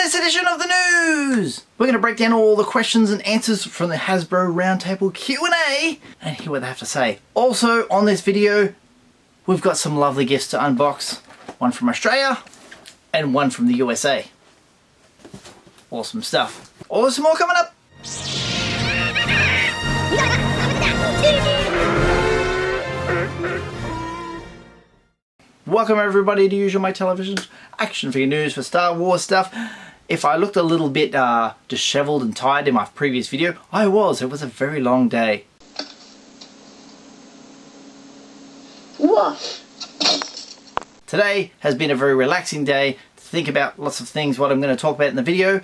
this edition of the news, we're going to break down all the questions and answers from the Hasbro Roundtable Q&A and hear what they have to say. Also on this video, we've got some lovely gifts to unbox. One from Australia and one from the USA. Awesome stuff. Some more coming up. Welcome everybody to Usualmike Television's action figure news for Star Wars stuff. If I looked a little bit disheveled and tired in my previous video, I was. It was a very long day. What? Today has been a very relaxing day to think about lots of things, what I'm going to talk about in the video.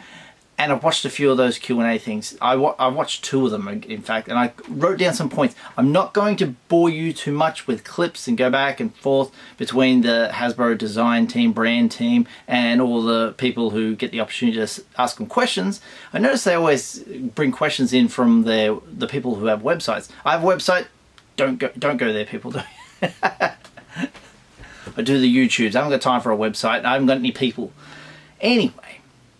And I've watched a few of those Q&A things. I watched two of them, in fact, and I wrote down some points. I'm not going to bore you too much with clips and go back and forth between the Hasbro design team, brand team, and all the people who get the opportunity to ask them questions. I notice they always bring questions in from the people who have websites. I have a website. Don't go there, people. I do the YouTubes. I haven't got time for a website. I haven't got any people. Anyway.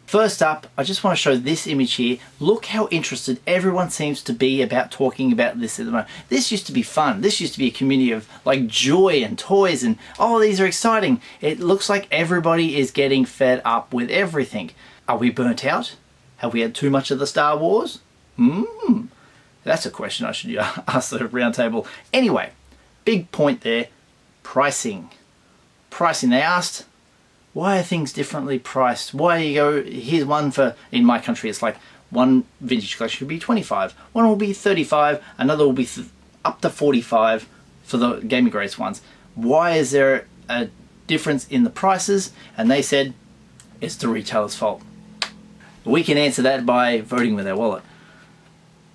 First up, I just want to show this image here. Look how interested everyone seems to be about talking about this at the moment. This used to be fun. This used to be a community of like joy and toys and, oh, these are exciting. It looks like everybody is getting fed up with everything. Are we burnt out? Have we had too much of the Star Wars? That's a question I should ask the round table. Anyway, big point there, pricing. Pricing, they asked, why are things differently priced? Why you go, here's one for, in my country it's like one vintage collection will be 25, one will be 35, another will be up to 45 for the gaming grades ones. Why is there a difference in the prices? And they said, it's the retailer's fault. We can answer that by voting with our wallet.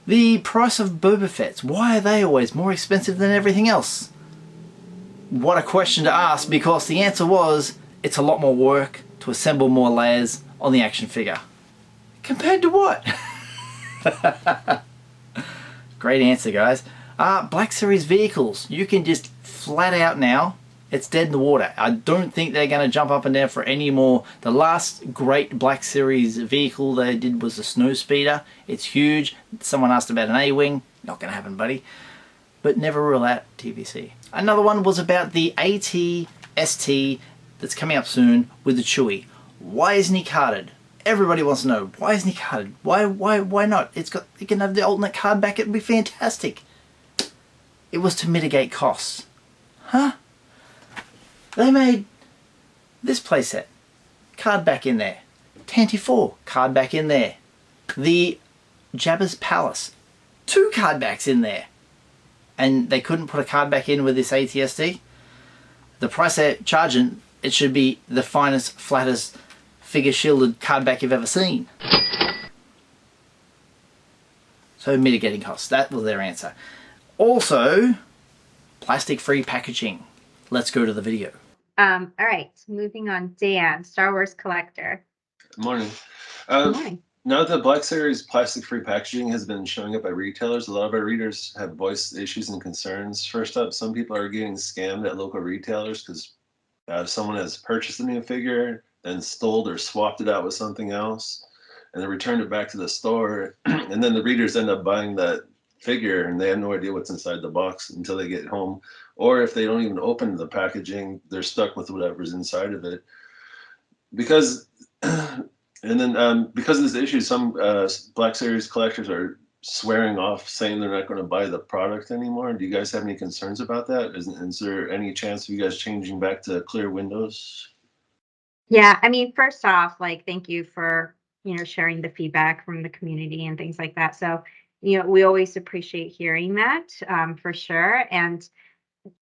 The price of Boba Fett's, why are they always more expensive than everything else? What a question to ask, because the answer was, it's a lot more work to assemble more layers on the action figure. Compared to what? Great answer, guys. Black Series vehicles. You can just flat out now, it's dead in the water. I don't think they're going to jump up and down for any more. The last great Black Series vehicle they did was the Snow Speeder. It's huge. Someone asked about an A-Wing. Not going to happen, buddy. But never rule out TVC. Another one was about the AT-ST that's coming up soon with the Chewie. Why isn't he carded? Everybody wants to know, why isn't he carded? Why not? It can have the alternate card back, it'd be fantastic. It was to mitigate costs. Huh? They made this playset, card back in there. Tanty 4, card back in there. The Jabba's Palace, 2 card backs in there. And they couldn't put a card back in with this AT-ST? The price they're charging, it should be the finest, flattest, figure shielded card back you've ever seen. So mitigating costs, that was their answer. Also, plastic free packaging. Let's go to the video. All right, moving on. Dan, Star Wars collector. Good morning. Good morning. Now that the Black Series plastic free packaging has been showing up at retailers, a lot of our readers have voiced issues and concerns. First up, some people are getting scammed at local retailers because someone has purchased a new figure, then stole or swapped it out with something else, and then returned it back to the store, and then the readers end up buying that figure and they have no idea what's inside the box until they get home. Or if they don't even open the packaging, they're stuck with whatever's inside of it. Because because of this issue, some Black Series collectors are swearing off, saying they're not going to buy the product anymore. Do you guys have any concerns about that? Is there any chance of you guys changing back to clear windows? Yeah, I mean, first off, like, thank you for, sharing the feedback from the community and things like that. So, we always appreciate hearing that, for sure. And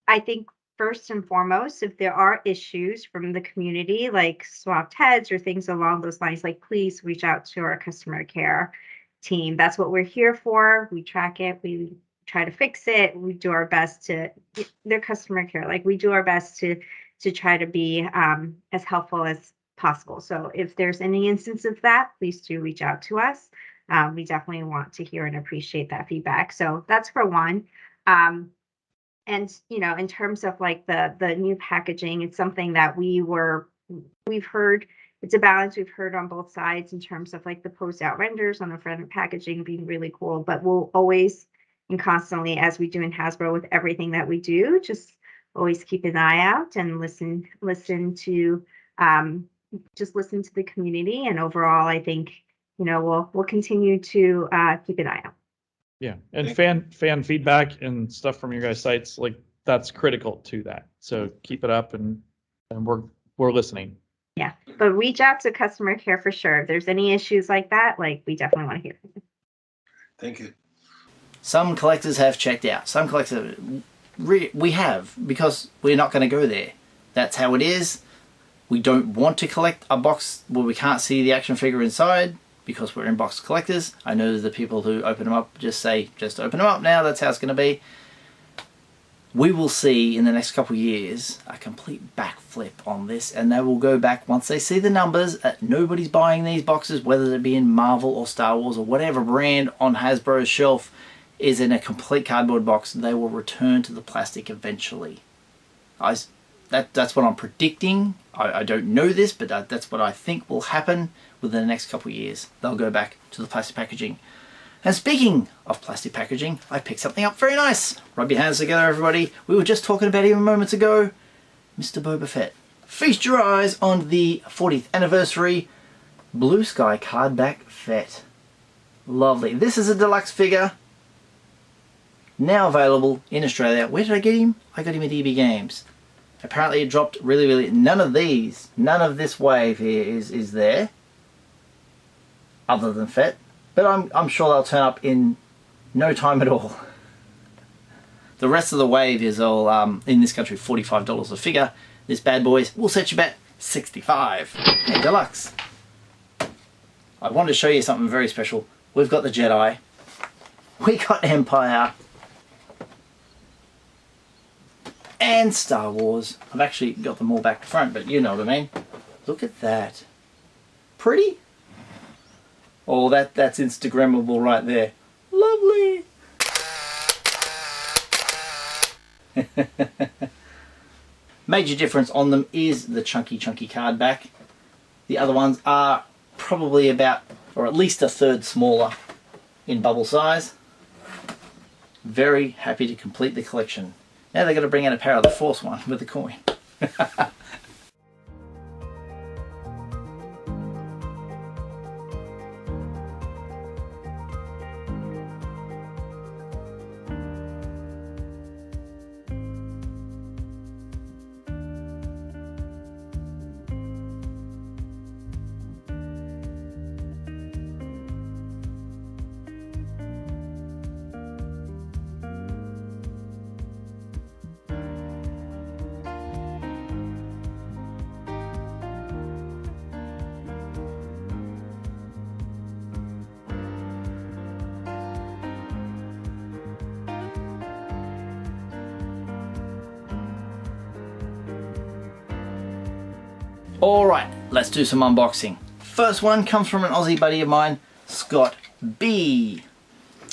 I think first and foremost, if there are issues from the community, like swapped heads or things along those lines, like, please reach out to our customer care team. That's what we're here for. We track it. We try to fix it. We do our best to, their customer care. Like, we do our best to try to be as helpful as possible. So if there's any instance of that, please do reach out to us. We definitely want to hear and appreciate that feedback. So that's for one. And, in terms of like the new packaging, it's something that we've heard it's a balance we've heard on both sides in terms of like the post out renders on the front packaging being really cool, but we'll always and constantly, as we do in Hasbro with everything that we do, just always keep an eye out and listen to just listen to the community. And overall, I think, we'll continue to keep an eye out. Yeah, and fan feedback and stuff from your guys' sites, like that's critical to that. So keep it up, and we're listening. Yeah, but reach out to customer care for sure. If there's any issues like that, like we definitely want to hear from you. Thank you. Some collectors have checked out. Some collectors, we have, because we're not going to go there. That's how it is. We don't want to collect a box where we can't see the action figure inside because we're inbox collectors. I know the people who open them up just say, just open them up now, that's how it's going to be. We will see in the next couple of years a complete backflip on this, and they will go back once they see the numbers that nobody's buying these boxes, whether it be in Marvel or Star Wars or whatever brand on Hasbro's shelf is in a complete cardboard box. They will return to the plastic eventually. That's what I'm predicting. I don't know this, but that's what I think will happen within the next couple of years. They'll go back to the plastic packaging. And speaking of plastic packaging, I picked something up very nice. Rub your hands together, everybody. We were just talking about him moments ago. Mr. Boba Fett. Feast your eyes on the 40th anniversary Blue Sky Cardback Fett. Lovely. This is a deluxe figure. Now available in Australia. Where did I get him? I got him at EB Games. Apparently it dropped really. None of this wave here is there. Other than Fett. But I'm sure they'll turn up in no time at all. The rest of the wave is all, in this country, $45 a figure. This bad boy will set you back $65. Hey, deluxe. I wanted to show you something very special. We've got the Jedi. We got Empire. And Star Wars. I've actually got them all back to front, but you know what I mean. Look at that. Pretty? Oh, that's Instagrammable right there. Lovely. Major difference on them is the chunky card back. The other ones are probably about, or at least a third smaller in bubble size. Very happy to complete the collection. Now they've got to bring out a Power of the Force one with the coin. Alright, let's do some unboxing. First one comes from an Aussie buddy of mine, Scott B.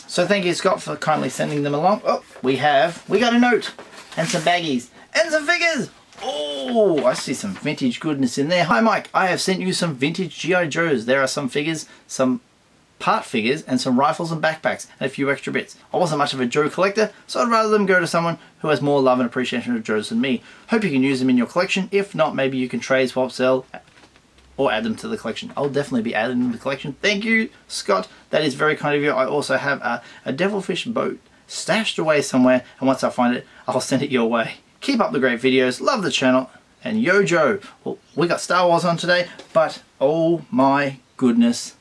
So thank you, Scott, for kindly sending them along. Oh, we got a note and some baggies and some figures. Oh, I see some vintage goodness in there. Hi Mike, I have sent you some vintage G.I. Joes. There are some figures, some part figures, and some rifles and backpacks, and a few extra bits. I wasn't much of a Joe collector, so I'd rather them go to someone who has more love and appreciation of Joes than me. Hope you can use them in your collection. If not, maybe you can trade, swap, sell, or add them to the collection. I'll definitely be adding them to the collection. Thank you, Scott. That is very kind of you. I also have a devilfish boat stashed away somewhere, and once I find it, I'll send it your way. Keep up the great videos. Love the channel. And yo, Joe. Well, we got Star Wars on today, but oh my goodness.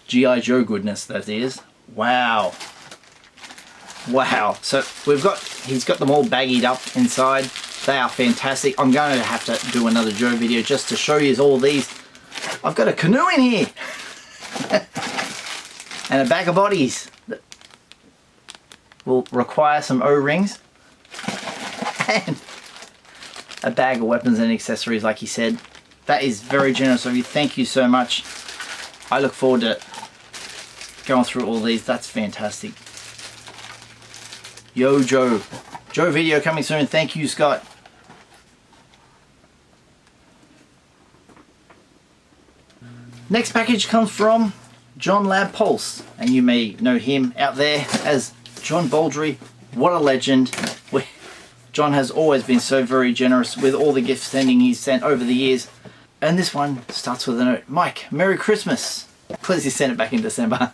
G.I. Joe goodness, that is. Wow. Wow. So he's got them all baggied up inside. They are fantastic. I'm going to have to do another Joe video just to show you all these. I've got a canoe in here. And a bag of bodies that will require some O-rings. And a bag of weapons and accessories, like he said. That is very generous of you. Thank you so much. I look forward to going through all these. That's fantastic. Yo, Joe. Joe video coming soon. Thank you, Scott. Next package comes from John Lab Pulse, and you may know him out there as John Baldry. What a legend. John has always been so very generous with all the gift sending he's sent over the years. And this one starts with a note. Mike, Merry Christmas. Please, he sent it back in December.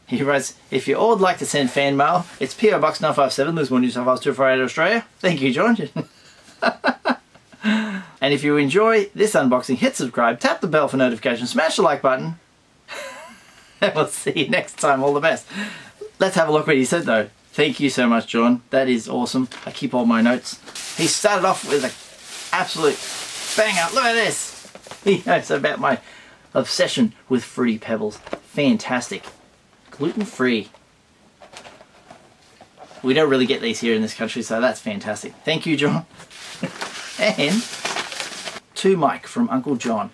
He writes, if you all would like to send fan mail, it's PO Box 957, Lismore, New South Wales 248, Australia. Thank you, John. And if you enjoy this unboxing, hit subscribe, tap the bell for notifications, smash the like button. And we'll see you next time. All the best. Let's have a look what he said though. Thank you so much, John. That is awesome. I keep all my notes. He started off with an absolute banger. Look at this. He knows about my obsession with Fruity Pebbles. Fantastic. Gluten-free. We don't really get these here in this country, so that's fantastic. Thank you, John. And to Mike from Uncle John.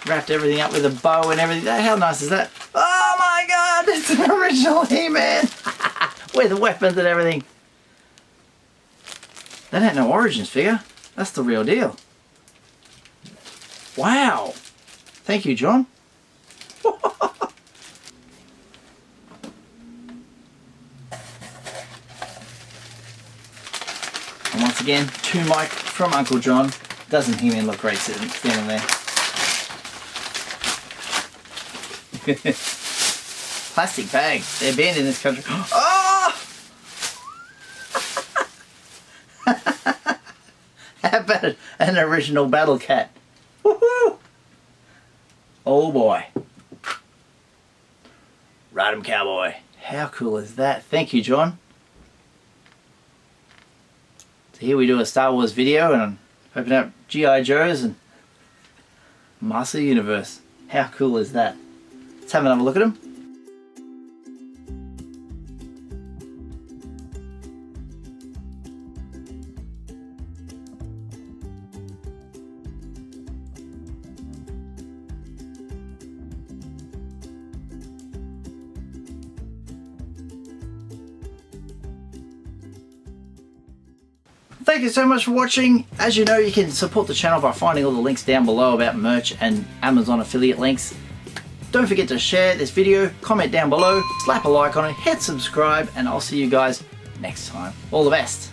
Wrapped everything up with a bow and everything. How nice is that? Oh my god, it's an original He-Man. With weapons and everything. That ain't no Origins figure. That's the real deal. Wow. Thank you, John. And once again, to Mike from Uncle John. Doesn't He-Man look great standing there? Plastic bag. They're banned in this country. Oh! How about an original Battle Cat? Woohoo! Oh boy. Ride 'em, cowboy. How cool is that? Thank you, John. So here we do a Star Wars video and I'm opening up G.I. Joes and Master Universe. How cool is that? Let's have another look at them. Thank you so much for watching. As you know, you can support the channel by finding all the links down below about merch and Amazon affiliate links. Don't forget to share this video, comment down below, slap a like on it, hit subscribe, and I'll see you guys next time. All the best.